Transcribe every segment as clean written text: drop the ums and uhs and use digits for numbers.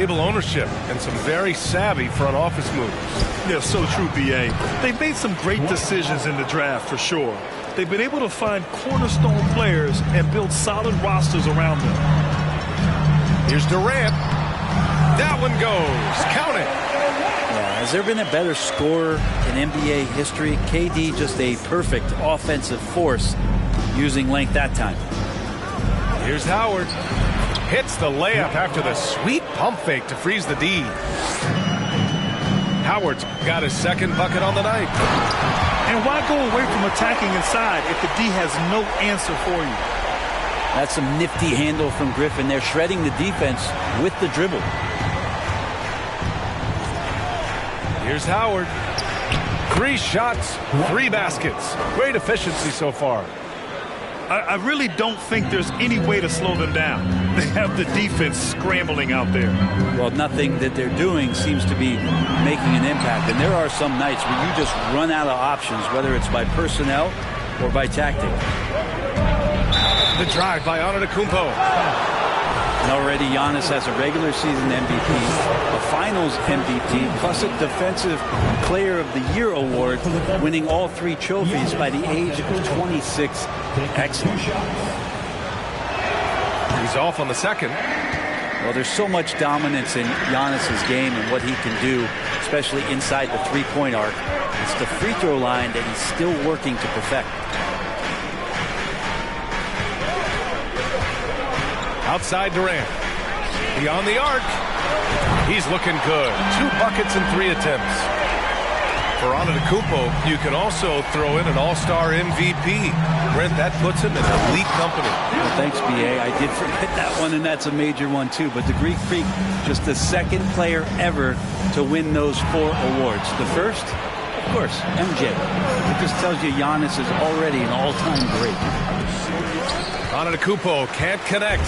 Stable ownership and some very savvy front office moves. Yeah, so true, B.A. They've made some great decisions in the draft for sure. They've been able to find cornerstone players and build solid rosters around them. Here's Durant. That one goes. Count it. Yeah, has there been a better scorer in NBA history? KD just a perfect offensive force using length that time. Here's Howard. Hits the layup after the sweet pump fake to freeze the D. Howard's got his second bucket on the night. And why go away from attacking inside if the D has no answer for you? That's some nifty handle from Griffin. They're shredding the defense with the dribble. Here's Howard. 3 shots, 3 baskets. Great efficiency so far. I really don't think there's any way to slow them down. They have the defense scrambling out there. Well, nothing that they're doing seems to be making an impact. And there are some nights where you just run out of options, whether it's by personnel or by tactic. The drive by Antetokounmpo. And already Giannis has a regular season MVP, a finals MVP, plus a defensive player of the year award, winning all 3 trophies by the age of 26. Excellent. He's off on the second. Well, there's so much dominance in Giannis's game and what he can do, especially inside the 3-point arc. It's the free throw line that he's still working to perfect. Outside Durant. Beyond the arc. He's looking good. 2 buckets and 3 attempts. For Antetokounmpo, you can also throw in an all-star MVP. Brent, that puts him in elite company. Well, thanks, B.A. I did forget that one, and that's a major one, too. But the Greek Freak, just the second player ever to win those 4 awards. The first, of course, MJ. It just tells you Giannis is already an all-time great. Antetokounmpo can't connect.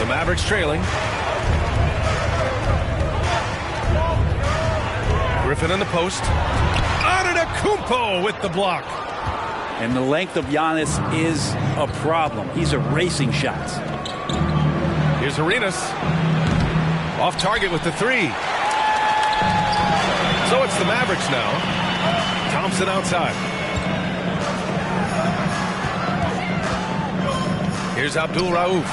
The Mavericks trailing. Griffin in the post. Antetokounmpo with the block. And the length of Giannis is a problem. He's erasing shots. Here's Arenas. Off target with the 3. So it's the Mavericks now. Thompson outside. Here's Abdul Rauf.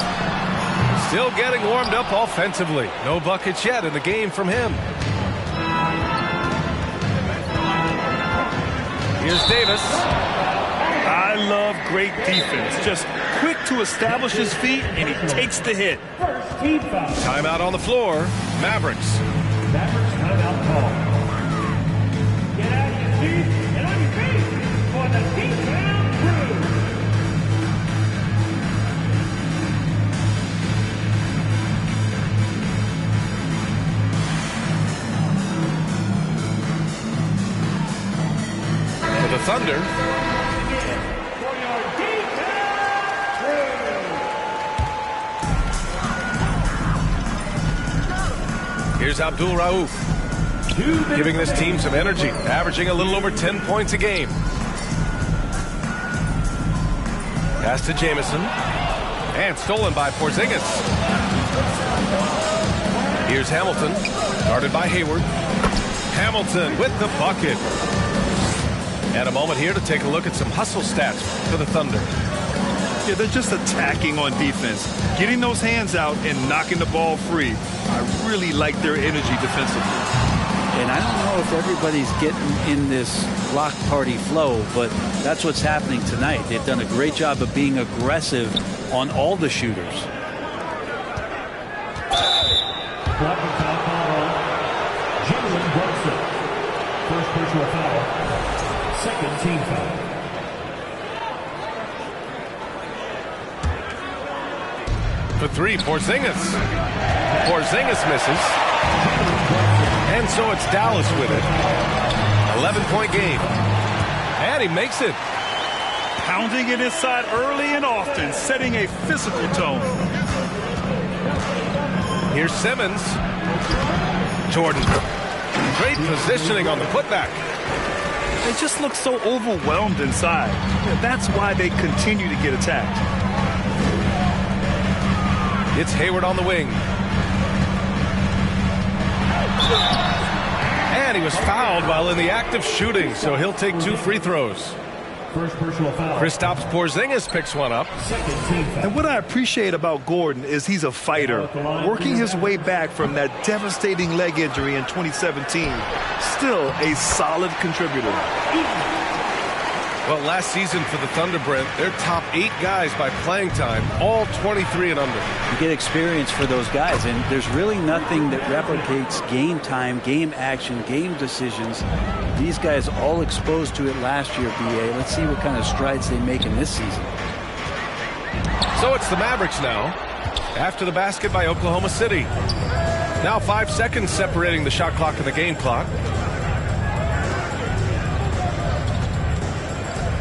Still getting warmed up offensively. No buckets yet in the game from him. Here's Davis. I love great defense. Just quick to establish his feet, and he takes the hit. Timeout on the floor. Mavericks. Mavericks timeout call. Get out of your seats. Get on your feet for the beat-down crew. For the Thunder. Here's Abdul Rauf, giving this team some energy, averaging a little over 10 points a game. Pass to Jamison, and stolen by Porzingis. Here's Hamilton, guarded by Hayward. Hamilton with the bucket. And a moment here to take a look at some hustle stats for the Thunder. Yeah, they're just attacking on defense, getting those hands out and knocking the ball free. I really like their energy defensively. And I don't know if everybody's getting in this block party flow, but that's what's happening tonight. They've done a great job of being aggressive on all the shooters. Blocking foul called on Jalen Brunson. First personal foul. Second team foul. For 3, Porzingis. Porzingis misses. And so it's Dallas with it. 11-point game. And he makes it. Pounding it inside early and often, setting a physical tone. Here's Simmons. Jordan. Great positioning on the putback. They just look so overwhelmed inside. That's why they continue to get attacked. It's Hayward on the wing. And he was fouled while in the act of shooting, so he'll take 2 free throws. First personal foul. Kristaps Porzingis picks one up. Second team foul. And what I appreciate about Gordon is he's a fighter, working his way back from that devastating leg injury in 2017. Still a solid contributor. Well, last season for the Thunder, Brent, their top 8 guys by playing time, all 23 and under. You get experience for those guys, and there's really nothing that replicates game time, game action, game decisions. These guys all exposed to it last year, BA. Let's see what kind of strides they make in this season. So it's the Mavericks now, after the basket by Oklahoma City. Now 5 seconds separating the shot clock and the game clock.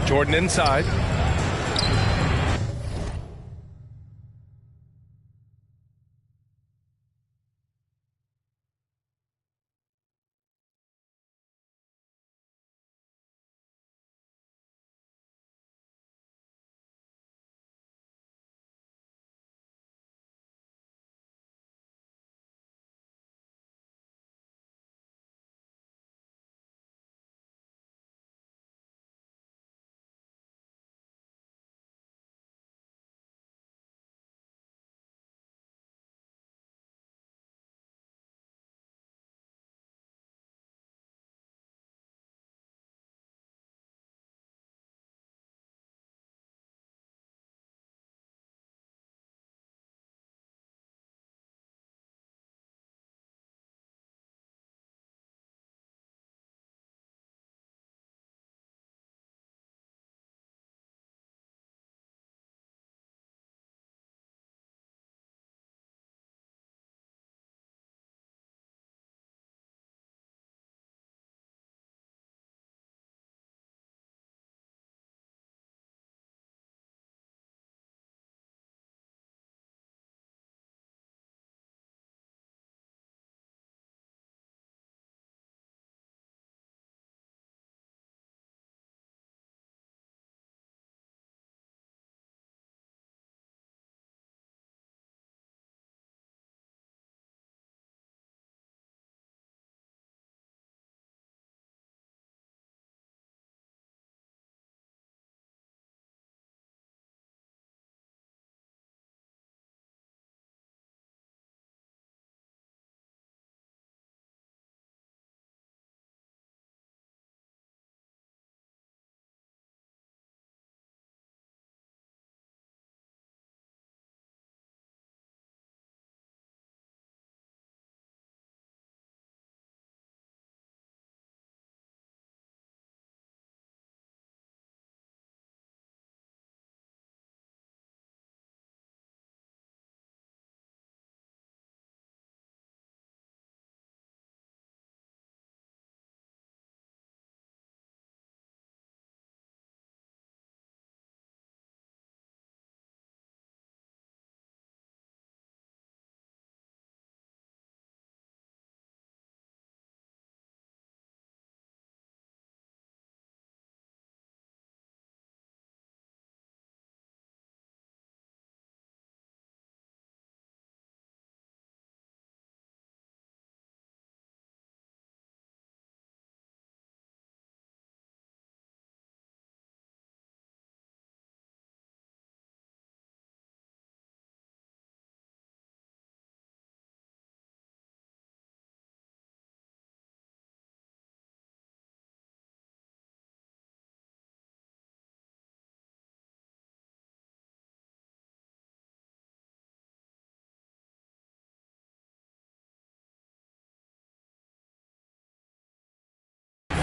Jordan inside.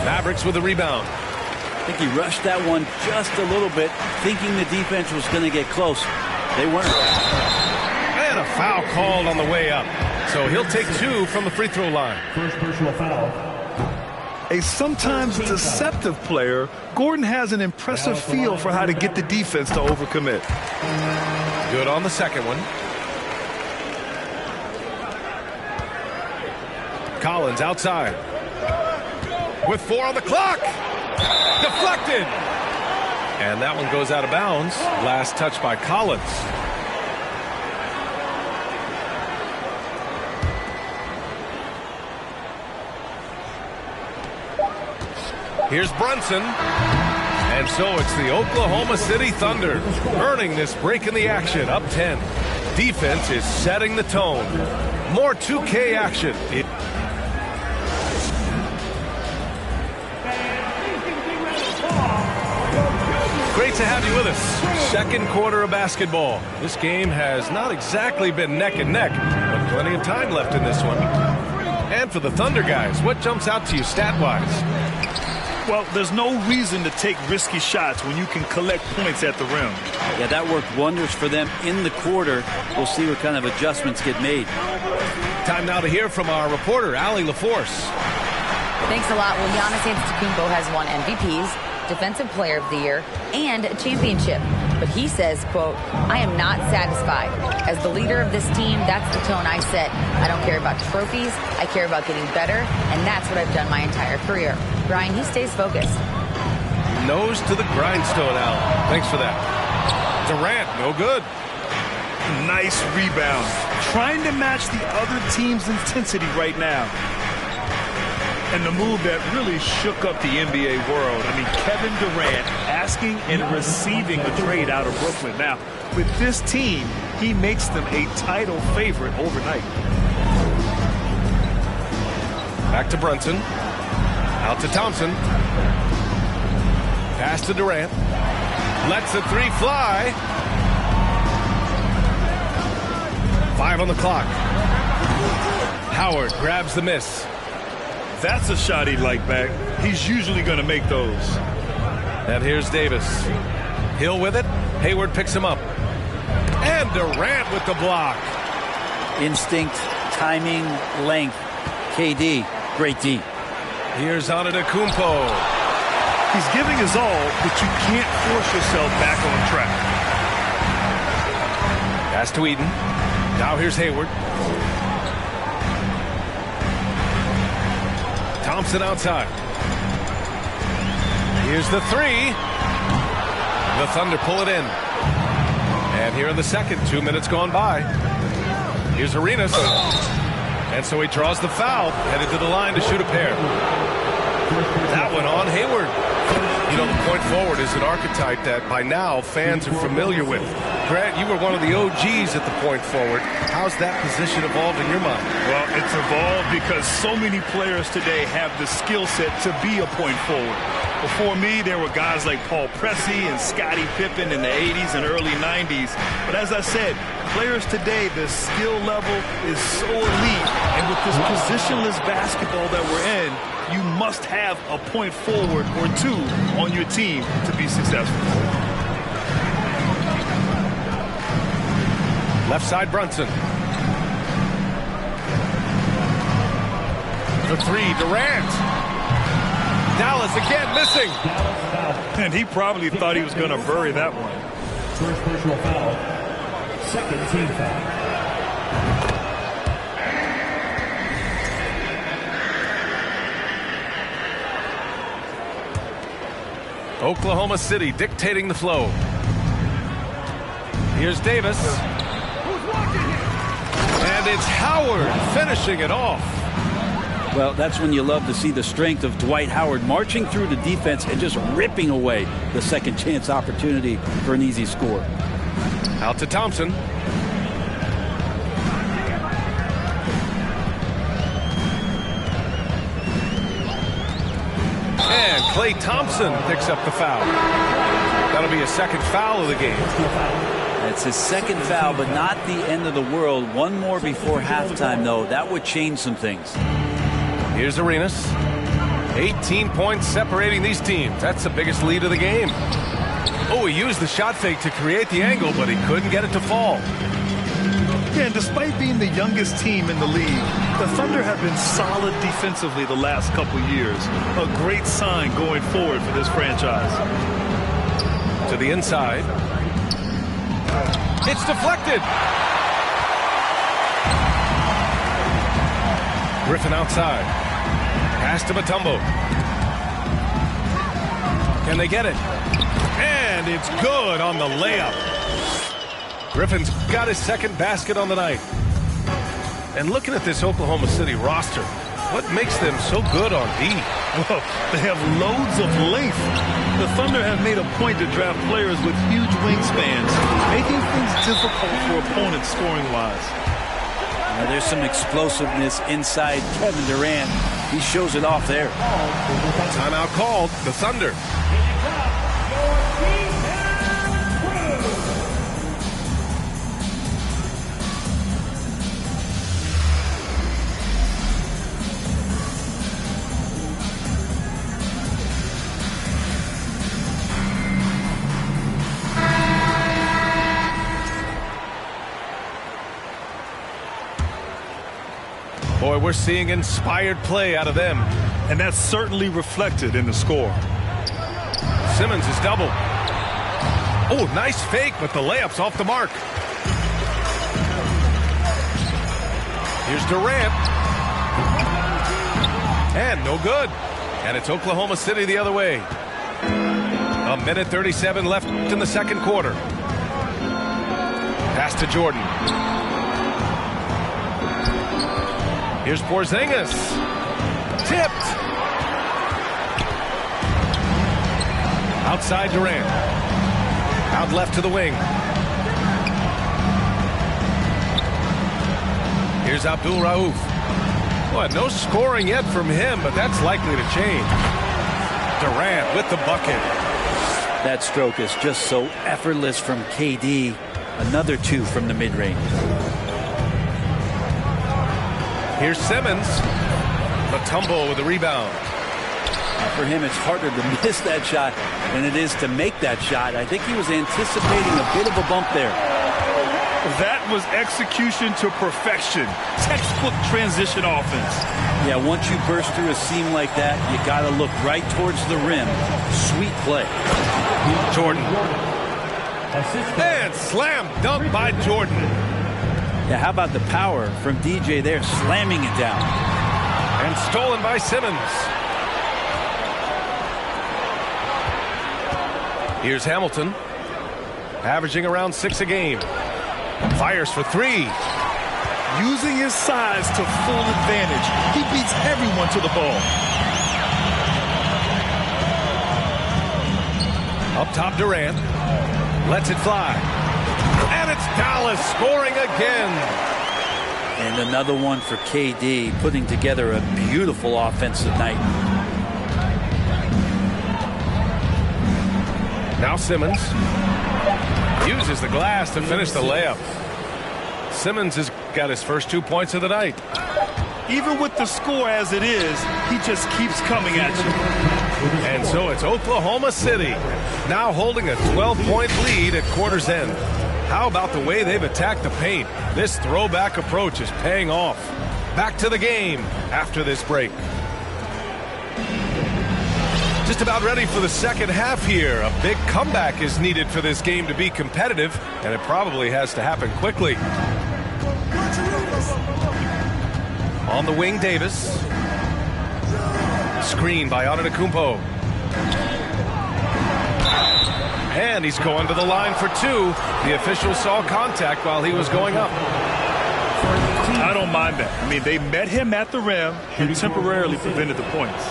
Mavericks with the rebound. I think he rushed that one just a little bit, thinking the defense was going to get close. They weren't. And a foul called on the way up. So he'll take 2 from the free throw line. First personal foul. A sometimes deceptive player, Gordon has an impressive feel for how to get the defense to overcommit. Good on the second one. Collins outside. With 4 on the clock. Deflected. And that one goes out of bounds. Last touch by Collins. Here's Brunson. And so it's the Oklahoma City Thunder earning this break in the action, up 10. Defense is setting the tone. More 2K action. Great to have you with us. Second quarter of basketball. This game has not exactly been neck and neck, but plenty of time left in this one. And for the Thunder guys, what jumps out to you stat-wise? Well, there's no reason to take risky shots when you can collect points at the rim. Yeah, that worked wonders for them in the quarter. We'll see what kind of adjustments get made. Time now to hear from our reporter, Allie LaForce. Thanks a lot. Well, Giannis Antetokounmpo has won MVPs, Defensive Player of the Year, and a championship. But he says, quote, "I am not satisfied. As the leader of this team, that's the tone I set. I don't care about trophies. I care about getting better, and that's what I've done my entire career." Brian, he stays focused. Nose to the grindstone, Al. Thanks for that. Durant, no good. Nice rebound. Trying to match the other team's intensity right now. And the move that really shook up the NBA world. I mean, Kevin Durant asking and receiving a trade out of Brooklyn. Now, with this team, he makes them a title favorite overnight. Back to Brunson. Out to Thompson. Pass to Durant. Lets the three fly. 5 on the clock. Howard grabs the miss. That's a shot he'd like back. He's usually going to make those. And here's Davis. Hill with it. Hayward picks him up. And Durant with the block. Instinct, timing, length. KD, great D. Here's Antetokounmpo. He's giving his all, but you can't force yourself back on track. Pass to Eden. Now here's Hayward. Thompson outside. Here's the three. The Thunder pull it in. And here in the second, 2 minutes gone by. Here's Arenas. And so he draws the foul, headed to the line to shoot a pair. That one on Hayward. You know, the point forward is an archetype that by now fans are familiar with. Grant, you were one of the OGs at the point forward. How's that position evolved in your mind? Well, it's evolved because so many players today have the skill set to be a point forward. Before me, there were guys like Paul Pressey and Scottie Pippen in the 80s and early 90s. But as I said, players today, the skill level is so elite. And with this positionless basketball that we're in, you must have a point forward or two on your team to be successful. Left side, Brunson. The three, Durant. Dallas again missing. And he probably thought he was going to bury that one. First personal foul. Second team foul. Oklahoma City dictating the flow. Here's Davis. And it's Howard finishing it off. Well, that's when you love to see the strength of Dwight Howard marching through the defense and just ripping away the second chance opportunity for an easy score. Out to Thompson. And Klay Thompson picks up the foul. That'll be a second foul of the game. It's his second foul, but not the end of the world. One more before halftime, though. That would change some things. Here's Arenas. 18 points separating these teams. That's the biggest lead of the game. Oh, he used the shot fake to create the angle, but he couldn't get it to fall. Yeah, and despite being the youngest team in the league, the Thunder have been solid defensively the last couple years. A great sign going forward for this franchise. To the inside. It's deflected. Griffin outside. Pass to Mutombo. Can they get it? And it's good on the layup. Griffin's got his second basket on the night. And looking at this Oklahoma City roster, What makes them so good on D? Well, they have loads of length. The Thunder have made a point to draft players with huge wingspans, making things difficult for opponents scoring-wise. There's some explosiveness inside Kevin Durant. He shows it off there. Timeout called. The Thunder. Boy, we're seeing inspired play out of them. And that's certainly reflected in the score. Simmons is double. Oh, nice fake, but the layup's off the mark. Here's Durant. And no good. And it's Oklahoma City the other way. A minute 37 left in the second quarter. Pass to Jordan. Here's Porzingis. Tipped. Outside Durant. Out left to the wing. Here's Abdul Rauf. Boy, no scoring yet from him, but that's likely to change. Durant with the bucket. That stroke is just so effortless from KD. Another two from the mid-range. Here's Simmons. The tumble with the rebound. For him, it's harder to miss that shot than it is to make that shot. I think he was anticipating a bit of a bump there. That was execution to perfection. Textbook transition offense. Yeah, once you burst through a seam like that, you got to look right towards the rim. Sweet play. Jordan. And slam dunk by Jordan. Yeah, how about the power from DJ there, slamming it down. And stolen by Simmons. Here's Hamilton. Averaging around 6 a game. Fires for three. Using his size to full advantage. He beats everyone to the ball. Up top, Durant. Lets it fly. And it's Dallas scoring again. And another one for KD, putting together a beautiful offensive night. Now Simmons uses the glass to finish the layup. Simmons has got his first 2 points of the night. Even with the score as it is, he just keeps coming at you. And so it's Oklahoma City now holding a 12-point lead at quarter's end. How about the way they've attacked the paint? This throwback approach is paying off. Back to the game after this break. Just about ready for the second half here. A big comeback is needed for this game to be competitive, and it probably has to happen quickly. On the wing, Davis. Screen by Antetokounmpo. And he's going to the line for two. The official saw contact while he was going up. I don't mind that. I mean, they met him at the rim and temporarily prevented the points.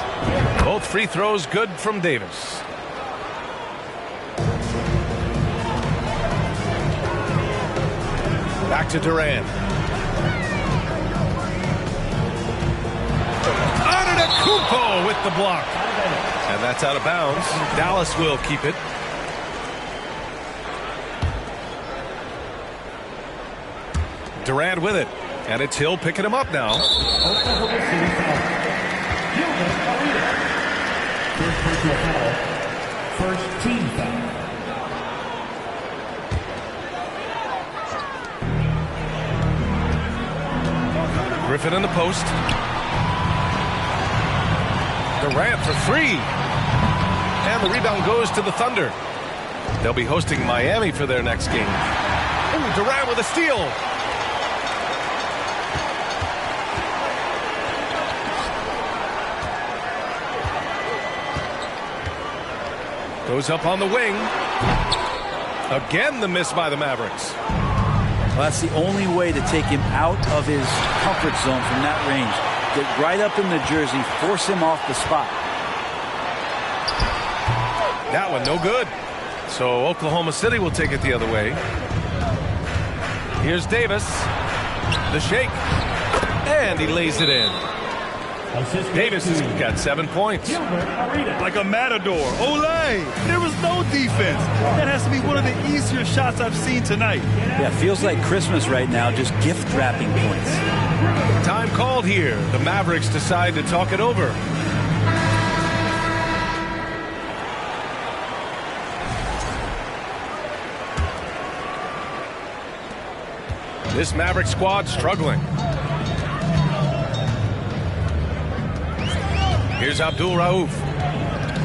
Both free throws good from Davis. Back to Durant. Antetokounmpo with the block. And that's out of bounds. Dallas will keep it. Durant with it. And it's Hill picking him up now. First team foul. Griffin in the post. Durant for three. And the rebound goes to the Thunder. They'll be hosting Miami for their next game. Ooh, Durant with a steal. Goes up on the wing. Again, the miss by the Mavericks. Well, that's the only way to take him out of his comfort zone from that range. Get right up in the jersey, force him off the spot. That one no good. So Oklahoma City will take it the other way. Here's Davis. The shake. And he lays it in. Davis has got 7 points. Like a matador. Olay! There was no defense. That has to be one of the easier shots I've seen tonight. Yeah, feels like Christmas right now, just gift wrapping points. Time called here. The Mavericks decide to talk it over. This Maverick squad struggling. Here's Abdul Rauf.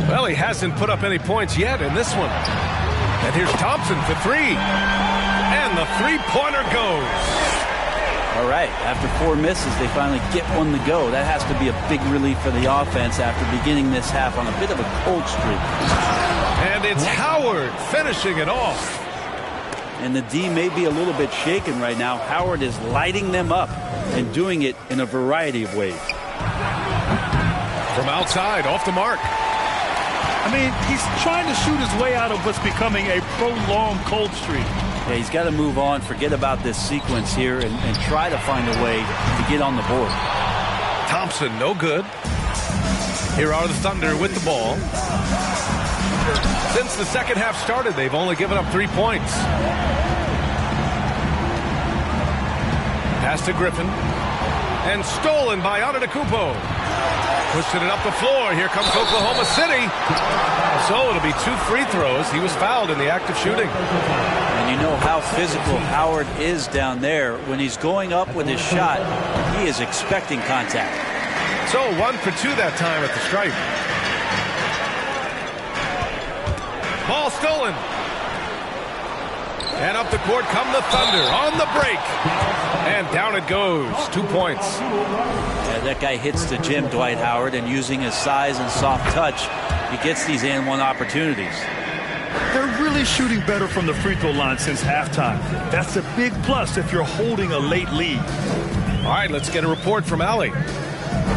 Well, he hasn't put up any points yet in this one. And here's Thompson for three. And the three-pointer goes. All right, after 4 misses, they finally get one to go. That has to be a big relief for the offense after beginning this half on a bit of a cold streak. And it's Howard finishing it off. And the D may be a little bit shaken right now. Howard is lighting them up and doing it in a variety of ways. From outside, off the mark. I mean, he's trying to shoot his way out of what's becoming a prolonged cold streak. Yeah, he's got to move on, forget about this sequence here, and try to find a way to get on the board. Thompson, no good. Here are the Thunder with the ball. Since the second half started, they've only given up 3 points. Pass to Griffin. And stolen by Antetokounmpo. Pushing it up the floor. Here comes Oklahoma City. So it'll be 2 free throws. He was fouled in the act of shooting. And you know how physical Howard is down there. When he's going up with his shot, he is expecting contact. So 1 for 2 that time at the stripe. Ball stolen. And up the court come the Thunder on the break. And down it goes. 2 points. Yeah, that guy hits the gym, Dwight Howard, and using his size and soft touch, he gets these and-one opportunities. They're really shooting better from the free throw line since halftime. That's a big plus if you're holding a late lead. All right, let's get a report from Allie.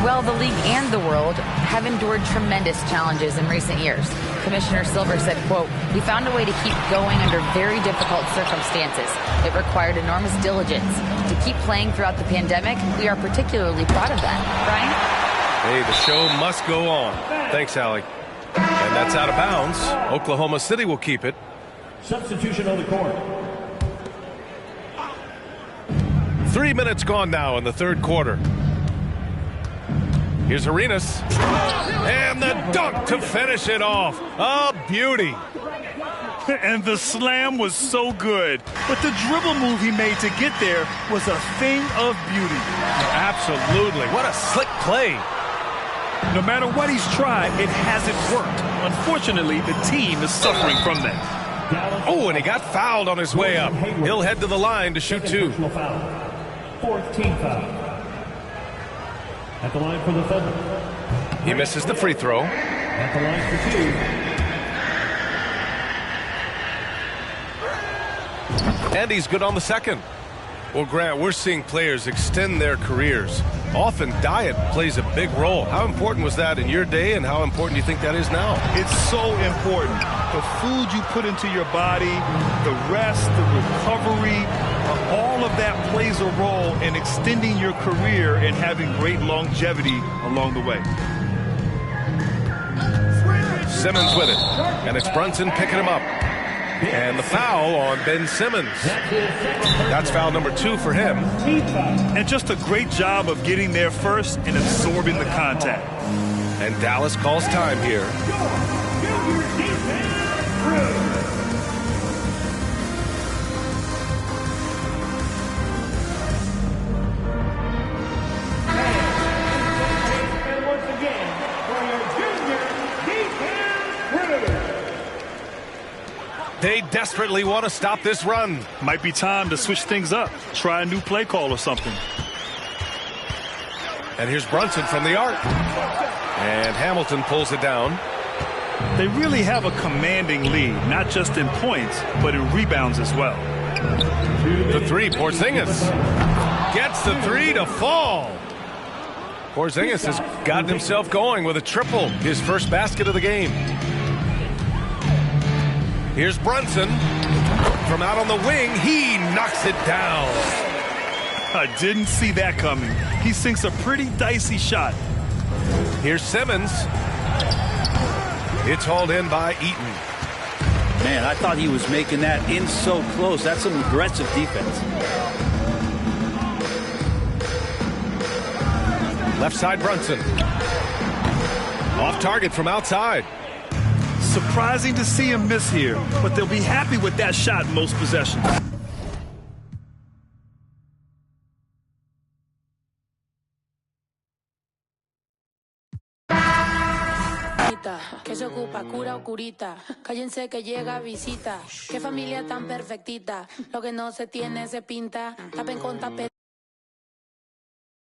Well, the league and the world have endured tremendous challenges in recent years. Commissioner Silver said, quote, "We found a way to keep going under very difficult circumstances. It required enormous diligence. To keep playing throughout the pandemic, we are particularly proud of that." Brian? Hey, the show must go on. Thanks, Allie. And that's out of bounds. Oklahoma City will keep it. Substitution on the court. 3 minutes gone now in the third quarter. Here's Arenas. And the dunk to finish it off. A beauty. And the slam was so good. But the dribble move he made to get there was a thing of beauty. Absolutely. What a slick play. No matter what he's tried, it hasn't worked. Unfortunately, the team is suffering from that. Oh, and he got fouled on his way up. He'll head to the line to shoot 2. Fourth team foul. At the line for the Thunder. He misses the free throw. At the line for 2. And he's good on the second. Well, Grant, we're seeing players extend their careers. Often diet plays a big role. How important was that in your day, and how important do you think that is now? It's so important. The food you put into your body, the rest, the recovery, all of that plays a role in extending your career and having great longevity along the way. Simmons with it, and it's Brunson picking him up. And the foul on Ben Simmons. That's foul number 2 for him. And just a great job of getting there first and absorbing the contact. And Dallas calls time here. And once again, for your junior defense crew. They desperately want to stop this run. Might be time to switch things up. Try a new play call or something. And here's Brunson from the arc. And Hamilton pulls it down. They really have a commanding lead, not just in points, but in rebounds as well. The 3, Porzingis. Gets the 3 to fall. Porzingis has gotten himself going with a triple, his first basket of the game. Here's Brunson. From out on the wing, he knocks it down. I didn't see that coming. He sinks a pretty dicey shot. Here's Simmons. It's hauled in by Eaton. Man, I thought he was making that in so close. That's some aggressive defense. Left side Brunson. Off target from outside. Surprising to see him miss here, but they'll be happy with that shot in most possessions. Que se ocupa, cura o curita. Cállense que llega visita. Qué familia tan perfectita. Lo que no se tiene se pinta. Tapen con tapete.